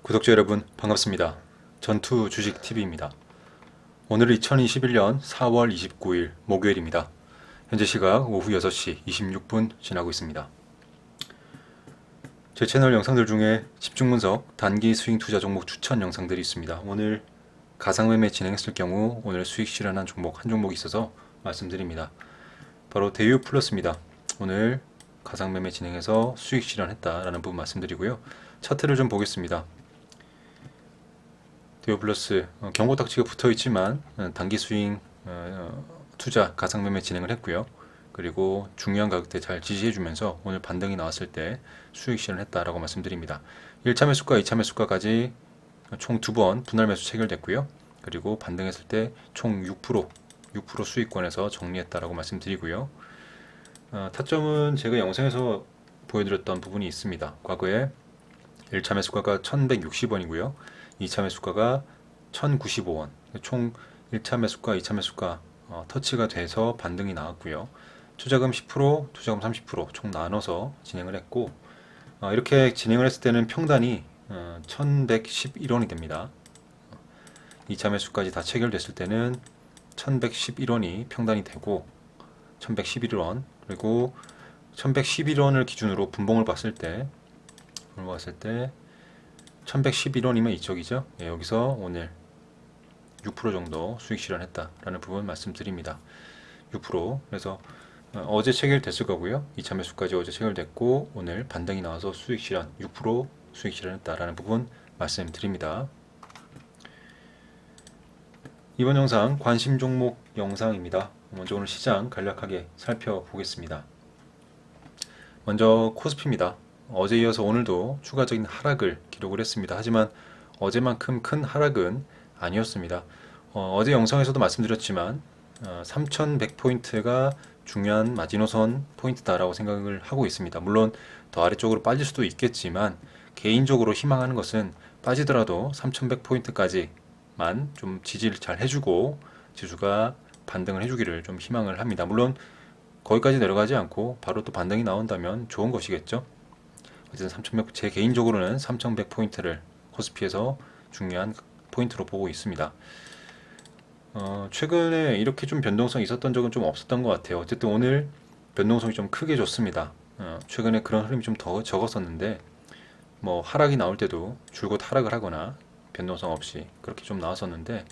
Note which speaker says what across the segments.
Speaker 1: 구독자 여러분 반갑습니다. 전투 주식 TV입니다. 오늘은 2021년 4월 29일 목요일입니다. 현재 시각 오후 6시 26분 지나고 있습니다. 제 채널 영상들 중에 집중 분석, 단기 스윙 투자 종목 추천 영상들이 있습니다. 오늘 가상매매 진행했을 경우 오늘 수익 실현한 종목 한 종목이 있어서 말씀드립니다. 바로 대유 플러스입니다. 오늘 가상매매 진행해서 수익 실현했다라는 부분 말씀드리고요. 차트를 좀 보겠습니다. 대유 플러스 경고 딱지가 붙어 있지만 단기 스윙 투자 가상매매 진행을 했고요. 그리고 중요한 가격대 잘 지지해주면서 오늘 반등이 나왔을 때 수익 실현을 했다라고 말씀드립니다. 1차 매수가, 2차 매수가까지 총 2번 분할 매수 체결됐고요. 그리고 반등했을 때 총 6% 수익권에서 정리했다라고 말씀드리고요. 타점은 제가 영상에서 보여드렸던 부분이 있습니다. 과거에 1차 매수가가 1160원이고요. 2차 매수가가 1095원. 총 1차 매수가, 2차 매수가 터치가 돼서 반등이 나왔고요. 투자금 10%, 투자금 30% 총 나눠서 진행을 했고, 이렇게 진행을 했을 때는 평단이 1111원이 됩니다. 2차 매수까지 다 체결됐을 때는 1111원이 평단이 되고 1111원, 그리고 1111원을 기준으로 분봉을 봤을 때 1111원이면 이쪽이죠. 여기서 오늘 6% 정도 수익 실현했다라는 부분 말씀드립니다. 6%. 그래서 어제 체결됐을 거고요. 2차 매수까지 어제 체결됐고 오늘 반등이 나와서 수익 실현 6% 수익 실현했다라는 부분 말씀드립니다. 이번 영상 관심 종목 영상입니다. 먼저 오늘 시장 간략하게 살펴보겠습니다. 먼저 코스피입니다. 어제 이어서 오늘도 추가적인 하락을 기록을 했습니다. 하지만 어제만큼 큰 하락은 아니었습니다. 어제 영상에서도 말씀드렸지만 3100포인트가 중요한 마지노선 포인트다라고 생각을 하고 있습니다. 물론 더 아래쪽으로 빠질 수도 있겠지만 개인적으로 희망하는 것은 빠지더라도 3100포인트까지만 좀 지지를 잘 해주고 지수가 반등을 해주기를 좀 희망을 합니다. 물론 거기까지 내려가지 않고 바로 또 반등이 나온다면 좋은 것이겠죠. 어쨌든 3100, 제 개인적으로는 3100포인트를 코스피에서 중요한 포인트로 보고 있습니다. 최근에 이렇게 좀 변동성이 있었던 적은 좀 없었던 것 같아요. 어쨌든 오늘 변동성이 좀 크게 줬습니다. 최근에 그런 흐름이 좀 더 적었었는데 뭐 하락이 나올 때도 줄곧 하락을 하거나 변동성 없이 그렇게 좀 나왔었는데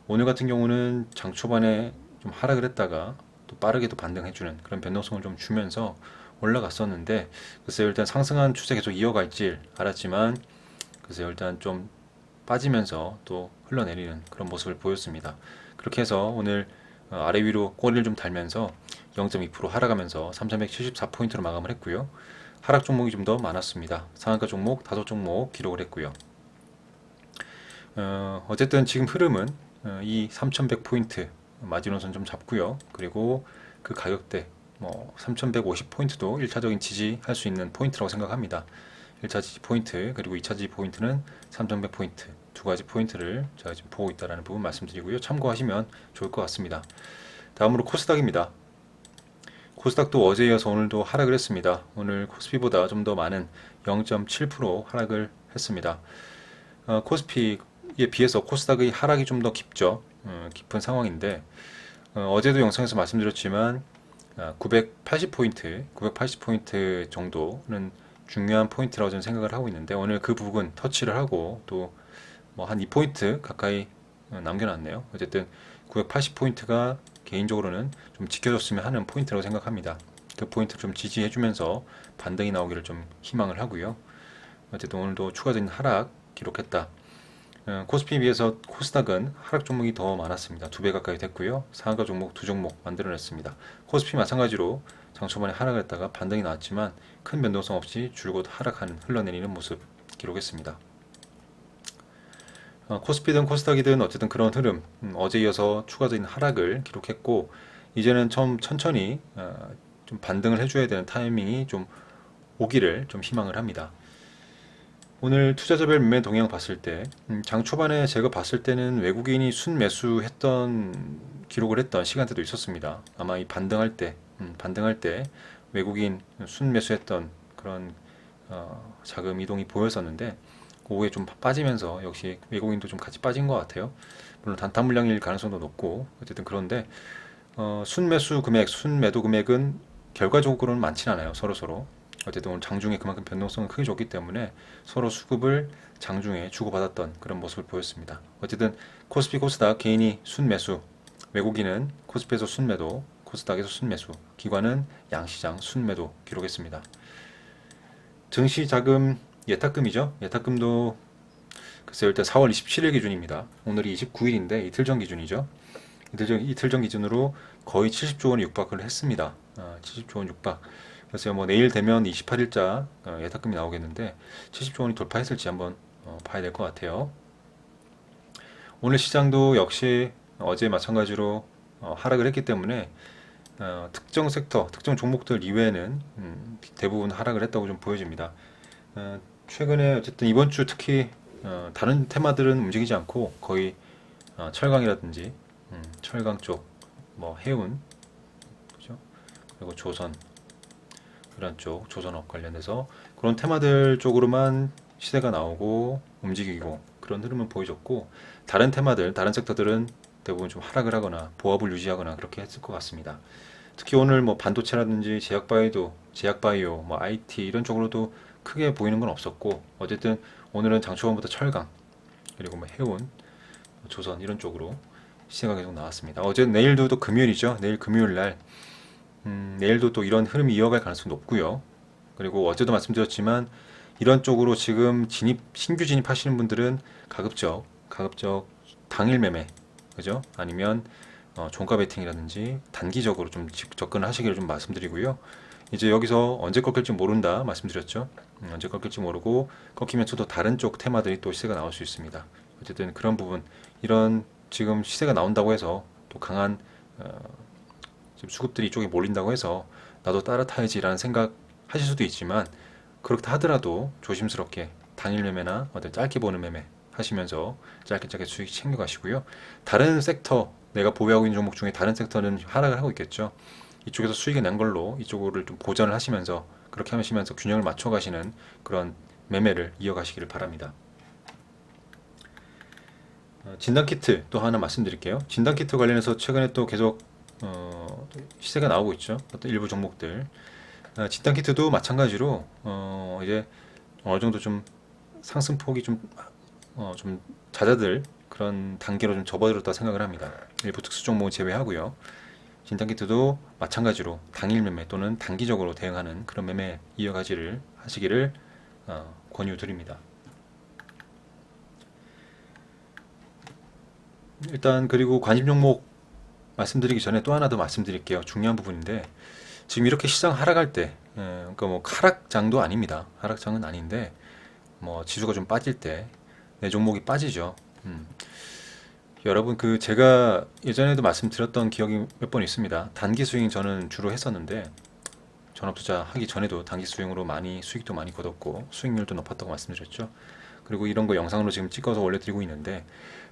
Speaker 1: 오늘 같은 경우는 장 초반에 좀 하락을 했다가 또 빠르게 또 반등해주는 그런 변동성을 좀 주면서 올라갔었는데 글쎄요, 일단 상승한 추세 계속 이어갈지 알았지만 글쎄요, 일단 좀 빠지면서 또 흘러내리는 그런 모습을 보였습니다. 그렇게 해서 오늘 아래 위로 꼬리를 좀 달면서 0.2% 하락하면서 3174포인트로 마감을 했고요. 하락 종목이 좀 더 많았습니다. 상한가 종목 5종목 기록을 했고요. 어쨌든 지금 흐름은 이 3100포인트 마지노선 좀 잡고요. 그리고 그 가격대 3150포인트도 1차적인 지지할 수 있는 포인트라고 생각합니다. 1차 지지 포인트 그리고 2차 지지 포인트는 3100포인트 두 가지 포인트를 제가 지금 보고 있다는 부분 말씀드리고요. 참고하시면 좋을 것 같습니다. 다음으로 코스닥입니다. 코스닥도 어제 이어서 오늘도 하락을 했습니다. 오늘 코스피보다 좀 더 많은 0.7% 하락을 했습니다. 코스피에 비해서 코스닥의 하락이 좀 더 깊죠. 깊은 상황인데 어제도 영상에서 말씀드렸지만 980포인트 정도는 중요한 포인트라고 저는 생각을 하고 있는데 오늘 그 부분 터치를 하고 또 뭐 한 2포인트 가까이 남겨놨네요. 어쨌든 980포인트가 개인적으로는 좀 지켜줬으면 하는 포인트라고 생각합니다. 그 포인트를 좀 지지해주면서 반등이 나오기를 좀 희망을 하고요. 어쨌든 오늘도 추가적인 하락 기록했다. 코스피에 비해서 코스닥은 하락 종목이 더 많았습니다. 2배 가까이 됐고요. 상한가 종목 2종목 만들어냈습니다. 코스피 마찬가지로 장 초반에 하락을 했다가 반등이 나왔지만 큰 변동성 없이 줄곧 하락하는 흘러내리는 모습 기록했습니다. 코스피든 코스닥이든 어쨌든 그런 흐름 어제 이어서 추가적인 하락을 기록했고 이제는 좀 천천히 좀 반등을 해줘야 되는 타이밍이 좀 오기를 좀 희망을 합니다. 오늘 투자자별 매매 동향 봤을 때 장 초반에 제가 봤을 때는 외국인이 순매수했던 기록을 했던 시간대도 있었습니다. 아마 이 반등할 때 외국인 순매수했던 그런 자금 이동이 보였었는데 오후에 좀 빠지면서 역시 외국인도 좀 같이 빠진 것 같아요. 물론 단타 물량일 가능성도 높고 어쨌든 그런데 순매수 금액, 순매도 금액은 결과적으로는 많진 않아요. 서로 어쨌든 오늘 장중에 그만큼 변동성을 크게 줬기 때문에 서로 수급을 장중에 주고받았던 그런 모습을 보였습니다. 어쨌든 코스피, 코스닥 개인이 순매수, 외국인은 코스피에서 순매도, 코스닥에서 순매수, 기관은 양시장 순매도 기록했습니다. 증시자금 예탁금이죠. 예탁금도 글쎄요, 일단 4월 27일 기준입니다. 오늘이 29일인데 이틀 전 기준이죠. 이틀 전 기준으로 거의 70조 원이 육박을 했습니다. 70조 원 육박. 그래서 뭐 내일 되면 28일자 예탁금이 나오겠는데 70조 원이 돌파했을지 한번 봐야 될 것 같아요. 오늘 시장도 역시 어제 마찬가지로 하락을 했기 때문에 특정 섹터, 특정 종목들 이외에는 대부분 하락을 했다고 좀 보여집니다. 최근에 어쨌든 이번 주 특히 다른 테마들은 움직이지 않고 거의 철강이라든지 철강 쪽, 뭐 해운, 그죠? 그리고 조선 이런 쪽, 조선업 관련해서 그런 테마들 쪽으로만 시세가 나오고 움직이고 그런 흐름은 보여줬고 다른 테마들, 다른 섹터들은 대부분 좀 하락을 하거나 보합을 유지하거나 그렇게 했을 것 같습니다. 특히 오늘 뭐 반도체라든지 제약바이오, 뭐 IT 이런 쪽으로도 크게 보이는 건 없었고 어쨌든 오늘은 장초반부터 철강 그리고 뭐 해운, 조선 이런 쪽으로 시세가 계속 나왔습니다. 어제 내일도 또 금요일이죠. 내일 금요일 날 내일도 또 이런 흐름이 이어갈 가능성이 높고요. 그리고 어제도 말씀드렸지만 이런 쪽으로 지금 신규 진입하시는 분들은 가급적 당일 매매, 그죠? 아니면 종가 베팅이라든지 단기적으로 좀 접근을 하시기를 좀 말씀드리고요. 이제 여기서 언제 꺾일지 모른다 말씀드렸죠. 언제 꺾일지 모르고 꺾이면서도 다른 쪽 테마들이 또 시세가 나올 수 있습니다. 어쨌든 그런 부분, 이런 지금 시세가 나온다고 해서 또 강한 지금 수급들이 이쪽에 몰린다고 해서 나도 따라타야지라는 생각 하실 수도 있지만 그렇다 하더라도 조심스럽게 당일 매매나 어떤 짧게 보는 매매 하시면서 짧게 수익 챙겨 가시고요. 다른 섹터, 내가 보유하고 있는 종목 중에 다른 섹터는 하락을 하고 있겠죠. 이쪽에서 수익이 난 걸로 이쪽을 좀 보전을 하시면서 그렇게 하시면서 균형을 맞춰 가시는 그런 매매를 이어가시기를 바랍니다. 진단키트 또 하나 말씀드릴게요. 진단키트 관련해서 최근에 또 계속 시세가 나오고 있죠. 어떤 일부 종목들. 진단키트도 마찬가지로 이제 어느 정도 좀 상승폭이 좀 잦아들 그런 단계로 좀 접어들었다 생각을 합니다. 일부 특수 종목은 제외하고요. 진단키트도 마찬가지로 당일 매매 또는 단기적으로 대응하는 그런 매매 이어가지를 하시기를 권유드립니다. 일단 그리고 관심 종목 말씀드리기 전에 또 하나 더 말씀드릴게요. 중요한 부분인데 지금 이렇게 시장 하락할 때, 그러니까 뭐 하락장도 아닙니다. 하락장은 아닌데 뭐 지수가 좀 빠질 때 내 종목이 빠지죠. 여러분 그 제가 예전에도 말씀드렸던 기억이 몇 번 있습니다. 단기 스윙 저는 주로 했었는데 전업 투자 하기 전에도 단기 스윙으로 많이 수익도 많이 거뒀고 수익률도 높았다고 말씀드렸죠. 그리고 이런 거 영상으로 지금 찍어서 올려드리고 있는데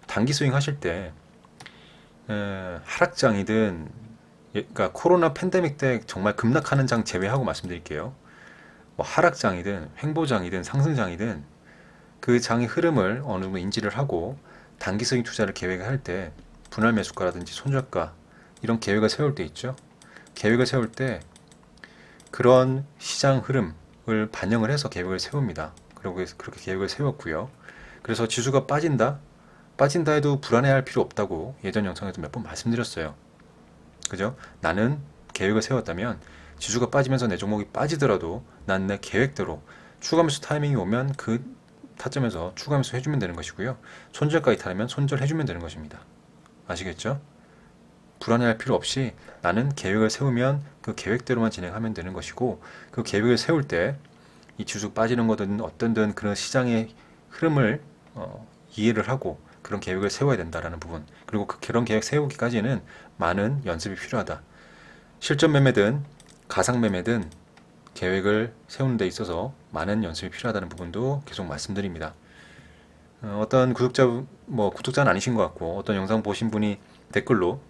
Speaker 1: 단기 스윙 하실 때 하락장이든 그러니까 코로나 팬데믹 때 정말 급락하는 장 제외하고 말씀드릴게요. 뭐 하락장이든 횡보장이든 상승장이든 그 장의 흐름을 어느 정도 인지를 하고 단기 스윙 투자를 계획을 할 때 분할 매수가라든지 손절가 이런 계획을 세울 때 있죠. 계획을 세울 때 그런 시장 흐름을 반영을 해서 계획을 세웁니다. 그리고 그렇게 계획을 세웠고요. 그래서 지수가 빠진다 해도 불안해할 필요 없다고 예전 영상에도 몇 번 말씀드렸어요. 그죠? 나는 계획을 세웠다면 지수가 빠지면서 내 종목이 빠지더라도 난 내 계획대로 추가 매수 타이밍이 오면 그 타점에서 추가 매수 해주면 되는 것이고요. 손절가에 타면 손절해주면 되는 것입니다. 아시겠죠? 불안해할 필요 없이 나는 계획을 세우면 그 계획대로만 진행하면 되는 것이고 그 계획을 세울 때 이 지수 빠지는 거든 어떤든 그런 시장의 흐름을 이해를 하고 그런 계획을 세워야 된다라는 부분, 그리고 그런 계획 세우기까지는 많은 연습이 필요하다. 실전 매매든 가상 매매든 계획을 세우는 데 있어서 많은 연습이 필요하다는 부분도 계속 말씀드립니다. 어떤 구독자는 아니신 것 같고 어떤 영상 보신 분이 댓글로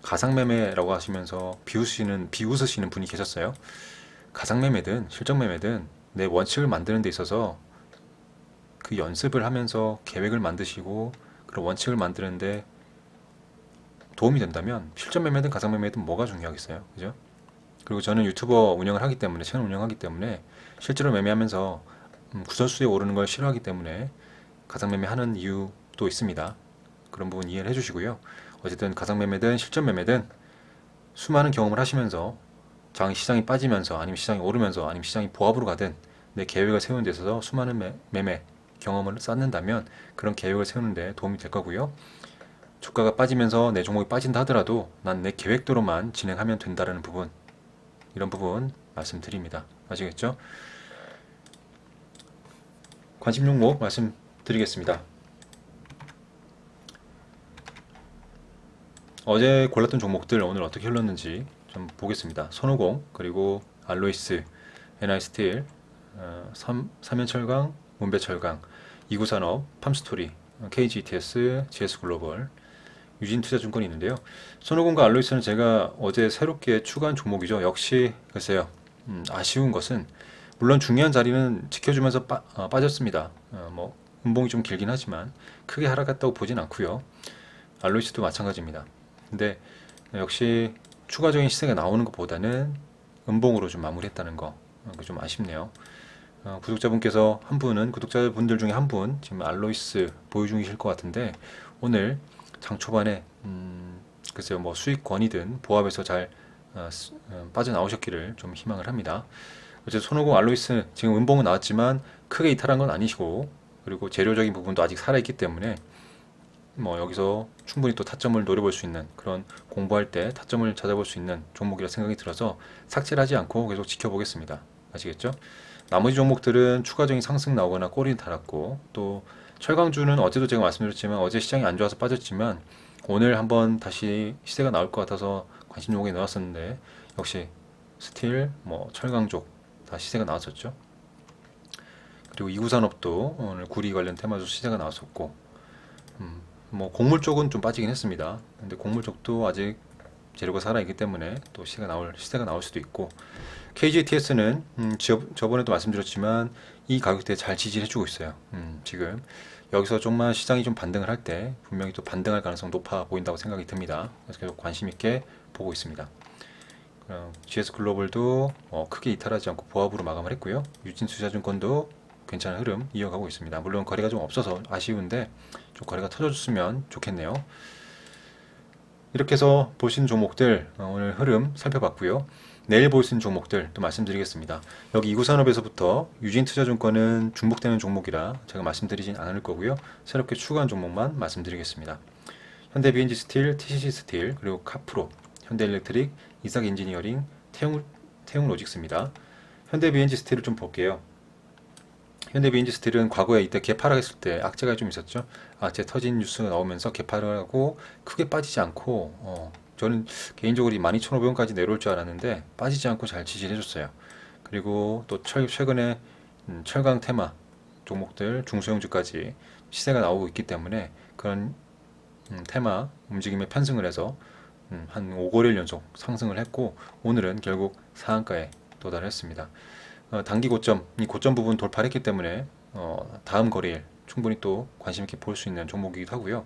Speaker 1: 가상 매매라고 하시면서 비웃으시는 분이 계셨어요. 가상 매매든 실전 매매든 내 원칙을 만드는 데 있어서 그 연습을 하면서 계획을 만드시고 그런 원칙을 만드는데 도움이 된다면 실전 매매든 가상 매매든 뭐가 중요하겠어요, 그죠? 그리고 저는 유튜버 운영을 하기 때문에, 채널 운영하기 때문에 실제로 매매하면서 구설수에 오르는 걸 싫어하기 때문에 가상 매매하는 이유도 있습니다. 그런 부분 이해를 해주시고요. 어쨌든 가상 매매든 실전 매매든 수많은 경험을 하시면서 시장이 빠지면서 아니면 시장이 오르면서 아니면 시장이 보합으로 가든 내 계획을 세우는 데 있어서 수많은 매매 경험을 쌓는다면 그런 계획을 세우는 데 도움이 될 거고요. 주가가 빠지면서 내 종목이 빠진다 하더라도 난 내 계획대로만 진행하면 된다는 부분, 이런 부분 말씀드립니다. 아시겠죠? 관심 종목 말씀드리겠습니다. 어제 골랐던 종목들 오늘 어떻게 흘렀는지 좀 보겠습니다. 손오공, 그리고 알로이스, NI스틸, 삼연철강, 문배철강, 이구산업, 팜스토리, KGTS, GS글로벌, 유진투자증권이 있는데요. 손오공과 알로이스는 제가 어제 새롭게 추가한 종목이죠. 역시 글쎄요. 아쉬운 것은 물론 중요한 자리는 지켜주면서 빠졌습니다. 뭐 음봉이 좀 길긴 하지만 크게 하락했다고 보진 않고요. 알로이스도 마찬가지입니다. 근데 역시 추가적인 시세가 나오는 것보다는 음봉으로 좀 마무리했다는 거, 좀 아쉽네요. 구독자분께서 구독자분들 중에 한 분 지금 알로이스 보유 중이실 것 같은데 오늘 장 초반에 글쎄요, 뭐 수익권이든 보합에서 잘 빠져나오셨기를 좀 희망을 합니다. 어쨌든 손오공 알로이스 지금 음봉은 나왔지만 크게 이탈한 건 아니시고, 그리고 재료적인 부분도 아직 살아있기 때문에 뭐 여기서 충분히 또 타점을 노려볼 수 있는, 그런 공부할 때 타점을 찾아볼 수 있는 종목이라 생각이 들어서 삭제를 하지 않고 계속 지켜보겠습니다. 아시겠죠? 나머지 종목들은 추가적인 상승 나오거나 꼬리는 달았고, 또 철강주는 어제도 제가 말씀드렸지만 어제 시장이 안 좋아서 빠졌지만 오늘 한번 다시 시세가 나올 것 같아서 관심 종목에 넣었었는데 역시 스틸, 뭐 철강 쪽 다 시세가 나왔었죠. 그리고 이구산업도 오늘 구리 관련 테마주 시세가 나왔었고, 뭐 곡물 쪽은 좀 빠지긴 했습니다. 근데 곡물 쪽도 아직 재료가 살아있기 때문에 또 시세가 나올 수도 있고, KGTS는 저번에도 말씀드렸지만 이 가격대에 잘 지지를 해주고 있어요. 지금 여기서 좀만 시장이 좀 반등을 할 때 분명히 또 반등할 가능성 높아 보인다고 생각이 듭니다. 그래서 계속 관심 있게 보고 있습니다. GS글로벌도 크게 이탈하지 않고 보합으로 마감을 했고요. 유진투자증권도 괜찮은 흐름 이어가고 있습니다. 물론 거래가 좀 없어서 아쉬운데 좀 거래가 터져줬으면 좋겠네요. 이렇게 해서 보신 종목들 오늘 흐름 살펴봤고요. 내일 볼 수 있는 종목들 또 말씀드리겠습니다. 여기 이구산업에서부터 유진투자증권은 중복되는 종목이라 제가 말씀드리진 않을 거고요. 새롭게 추가한 종목만 말씀드리겠습니다. 현대비엔지스틸, TCC스틸, 그리고 카프로, 현대일렉트릭, 이삭엔지니어링, 태용로직스입니다. 현대비엔지스틸을 좀 볼게요. 현대비엔지스틸은 과거에 이때 개파락 했을 때 악재가 좀 있었죠. 악재 터진 뉴스가 나오면서 개파를 하고 크게 빠지지 않고, 저는 개인적으로 12,500원까지 내려올 줄 알았는데 빠지지 않고 잘 지지를 해줬어요. 그리고 또 최근에 철강 테마 종목들 중소형주까지 시세가 나오고 있기 때문에 그런 테마 움직임에 편승을 해서 한 5거래일 연속 상승을 했고 오늘은 결국 상한가에 도달했습니다. 단기 고점, 이 고점 부분 돌파를 했기 때문에 다음 거래일 충분히 또 관심 있게 볼 수 있는 종목이기도 하고요.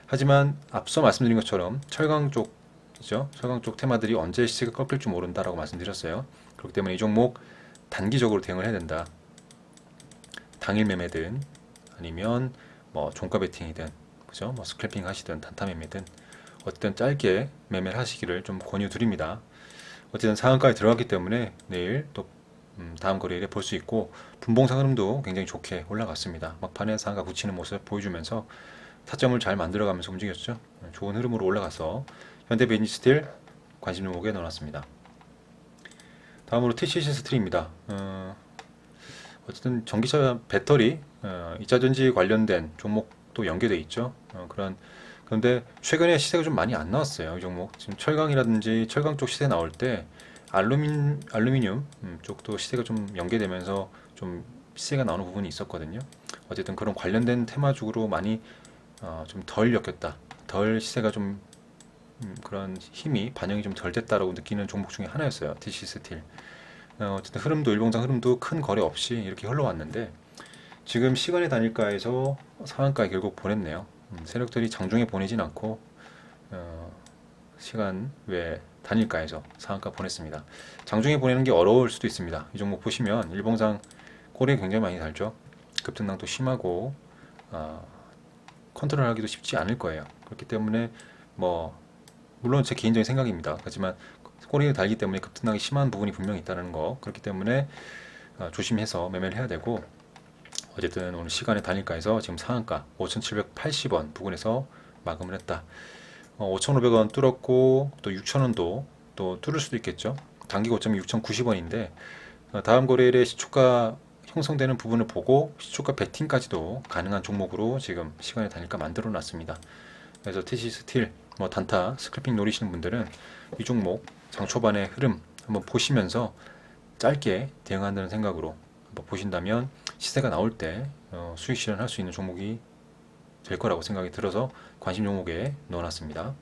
Speaker 1: 하지만 앞서 말씀드린 것처럼 철강 쪽이죠. 철강 쪽 테마들이 언제 시세가 꺾일지 모른다라고 말씀드렸어요. 그렇기 때문에 이 종목 단기적으로 대응을 해야 된다. 당일 매매든 아니면 뭐 종가 베팅이든, 그죠? 뭐 스크래핑 하시든 단타 매매든 어쨌든 짧게 매매를 하시기를 좀 권유드립니다. 어쨌든 상한가에 들어갔기 때문에 내일 또 다음 거래일에 볼 수 있고, 분봉상 흐름도 굉장히 좋게 올라갔습니다. 막판에 상한가 굳히는 모습 보여주면서 타점을 잘 만들어가면서 움직였죠. 좋은 흐름으로 올라가서 현대비엔지스틸 관심 종목에 넣어놨습니다. 다음으로 TCC 스틸입니다. 어쨌든 전기차 배터리, 2차전지 관련된 종목도 연계되어 있죠. 그런데 최근에 시세가 좀 많이 안 나왔어요. 이 종목 지금 철강이라든지 철강 쪽 시세 나올 때 알루미늄 쪽도 시세가 좀 연계되면서 좀 시세가 나오는 부분이 있었거든요. 어쨌든 그런 관련된 테마적으로 많이 좀 덜 엮였다, 덜 시세가 좀 그런 힘이 반영이 좀 덜 됐다라고 느끼는 종목 중에 하나였어요. TC 스틸. 어쨌든 흐름도 일봉상 흐름도 큰 거래 없이 이렇게 흘러왔는데 지금 시간의 단일가에서 상한가에 결국 보냈네요. 세력들이 장중에 보내진 않고 어, 시간 외 단일가에서 상한가 보냈습니다. 장중에 보내는 게 어려울 수도 있습니다. 이 종목 보시면 일봉상 꼬리에 굉장히 많이 달죠. 급등락도 심하고 컨트롤하기도 쉽지 않을 거예요. 그렇기 때문에 뭐 물론 제 개인적인 생각입니다. 하지만 꼬리에 달기 때문에 급등락이 심한 부분이 분명히 있다는 거, 그렇기 때문에 조심해서 매매를 해야 되고, 어쨌든 오늘 시간의 단일가에서 지금 상한가 5,780원 부근에서 마감을 했다. 5,500원 뚫었고 또 6,000원도 또 뚫을 수도 있겠죠. 단기 고점이 6,090원인데 다음 거래일에 시초가 형성되는 부분을 보고 시초가 베팅까지도 가능한 종목으로 지금 시간의 단일가 만들어 놨습니다. 그래서 TC 스틸, 뭐 단타, 스클핑 노리시는 분들은 이 종목 장 초반의 흐름 한번 보시면서 짧게 대응한다는 생각으로 한번 보신다면 시세가 나올 때 수익 실현할 수 있는 종목이 될 거라고 생각이 들어서 관심 종목에 넣어놨습니다.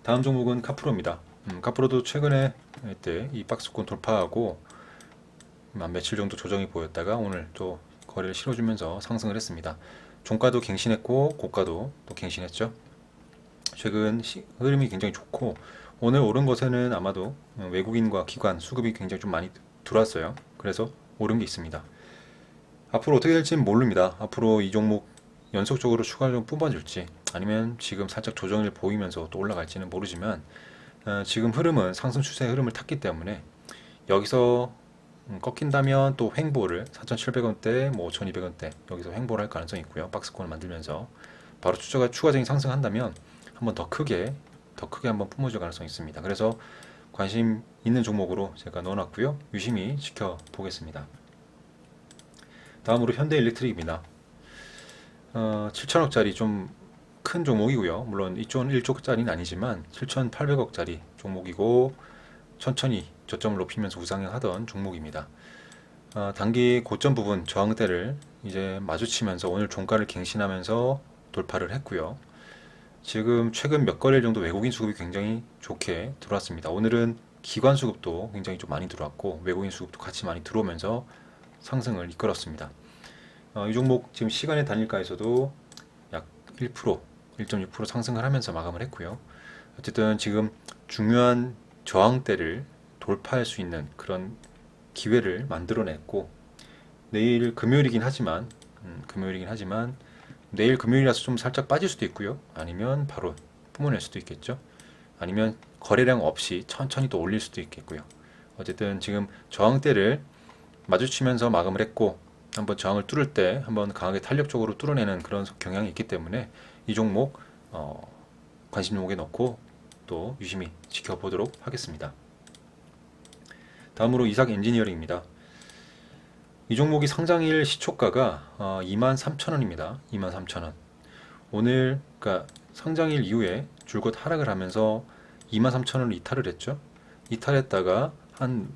Speaker 1: 다음 종목은 카프로입니다. 카프로도 최근에 이 박스권 돌파하고 며칠 정도 조정이 보였다가 오늘 또 거래를 실어주면서 상승을 했습니다. 종가도 갱신했고 고가도 또 갱신했죠. 최근 흐름이 굉장히 좋고 오늘 오른 것에는 아마도 외국인과 기관 수급이 굉장히 좀 많이 들어왔어요. 그래서 오른 게 있습니다. 앞으로 어떻게 될지는 모릅니다. 앞으로 이 종목 연속적으로 추가적으로 뽑아줄지 아니면 지금 살짝 조정을 보이면서 또 올라갈지는 모르지만 지금 흐름은 상승 추세의 흐름을 탔기 때문에 여기서 꺾인다면 또 횡보를 4,700원대, 뭐 5,200원대 여기서 횡보를 할 가능성이 있고요. 박스권을 만들면서 바로 추가적인 상승한다면 한번 더 크게 한번 뿜어질 가능성이 있습니다. 그래서 관심 있는 종목으로 제가 넣어놨고요. 유심히 지켜보겠습니다. 다음으로 현대일렉트릭입니다. 7천억짜리 좀 큰 종목이고요. 물론 이쪽은 1조짜리는 아니지만 7,800억짜리 종목이고 천천히 저점을 높이면서 우상향하던 종목입니다. 단기 고점 부분 저항대를 이제 마주치면서 오늘 종가를 갱신하면서 돌파를 했고요. 지금 최근 몇 거래일 정도 외국인 수급이 굉장히 좋게 들어왔습니다. 오늘은 기관 수급도 굉장히 좀 많이 들어왔고 외국인 수급도 같이 많이 들어오면서 상승을 이끌었습니다. 이 종목 지금 시간의 단일가에서도 약 1%, 1.6% 상승을 하면서 마감을 했고요. 어쨌든 지금 중요한 저항대를 돌파할 수 있는 그런 기회를 만들어냈고 내일 금요일이긴 하지만 내일 금요일이라서 좀 살짝 빠질 수도 있고요. 아니면 바로 뿜어낼 수도 있겠죠. 아니면 거래량 없이 천천히 또 올릴 수도 있겠고요. 어쨌든 지금 저항대를 마주치면서 마감을 했고 한번 저항을 뚫을 때 한번 강하게 탄력적으로 뚫어내는 그런 경향이 있기 때문에 이 종목 관심 종목에 넣고 또 유심히 지켜보도록 하겠습니다. 다음으로 이삭 엔지니어링입니다. 이 종목이 상장일 시초가가 23,000원입니다. 23,000원. 오늘 그러니까 상장일 이후에 줄곧 하락을 하면서 23,000원을 이탈을 했죠. 이탈했다가 한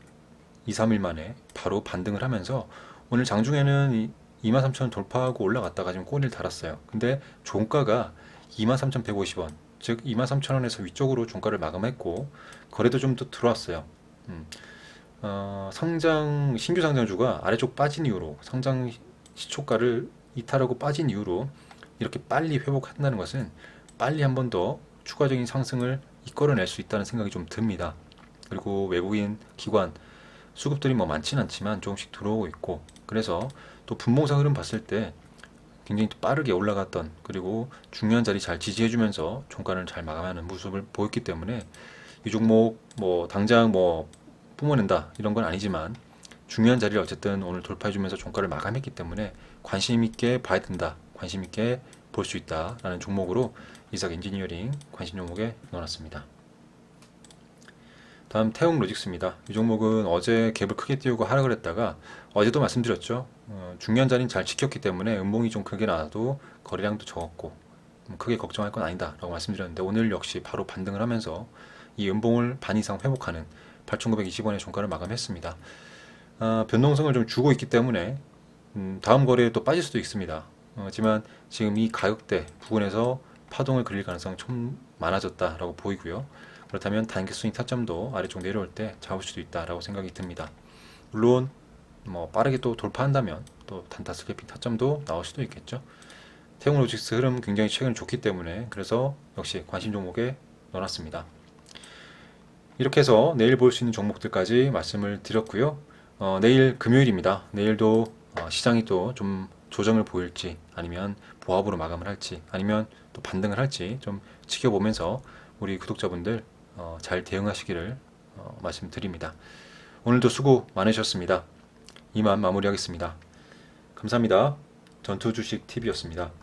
Speaker 1: 2, 3일 만에 바로 반등을 하면서 오늘 장중에는 23,000원 돌파하고 올라갔다가 지금 꼬리를 달았어요. 근데 종가가 23,150원, 즉 23,000원에서 위쪽으로 종가를 마감했고 거래도 좀 더 들어왔어요. 신규 상장주가 아래쪽 빠진 이후로 상장 시초가를 이탈하고 빠진 이후로 이렇게 빨리 회복한다는 것은 빨리 한 번 더 추가적인 상승을 이끌어낼 수 있다는 생각이 좀 듭니다. 그리고 외국인 기관 수급들이 뭐 많진 않지만 조금씩 들어오고 있고 그래서 또 분봉상 흐름 봤을 때 굉장히 또 빠르게 올라갔던 그리고 중요한 자리 잘 지지해주면서 종가를 잘 마감하는 모습을 보였기 때문에 이 종목 뭐 당장 뭐 뿜어낸다 이런 건 아니지만 중요한 자리를 어쨌든 오늘 돌파해주면서 종가를 마감했기 때문에 관심 있게 봐야 된다, 관심 있게 볼 수 있다라는 종목으로 이삭 엔지니어링 관심 종목에 넣어놨습니다. 다음 태웅 로직스입니다. 이 종목은 어제 갭을 크게 띄우고 하락을 했다가 어제도 말씀드렸죠. 중요한 자리는 잘 지켰기 때문에 음봉이 좀 크게 나와도 거래량도 적었고 크게 걱정할 건 아니다 라고 말씀드렸는데 오늘 역시 바로 반등을 하면서 이 음봉을 반 이상 회복하는 8,920원의 종가를 마감했습니다. 변동성을 좀 주고 있기 때문에 다음 거래에 또 빠질 수도 있습니다. 하지만 지금 이 가격대 부근에서 파동을 그릴 가능성은 좀 많아졌다라고 보이고요. 그렇다면 단기 스윙 타점도 아래쪽 내려올 때 잡을 수도 있다라고 생각이 듭니다. 물론 뭐 빠르게 또 돌파한다면 또 단타 스캘핑 타점도 나올 수도 있겠죠. 태용로직스 흐름 굉장히 최근 좋기 때문에 그래서 역시 관심 종목에 넣어놨습니다. 이렇게 해서 내일 볼 수 있는 종목들까지 말씀을 드렸고요. 내일 금요일입니다. 내일도 시장이 또 좀 조정을 보일지 아니면 보합으로 마감을 할지 아니면 또 반등을 할지 좀 지켜보면서 우리 구독자분들 잘 대응하시기를 말씀드립니다. 오늘도 수고 많으셨습니다. 이만 마무리하겠습니다. 감사합니다. 전투주식TV였습니다.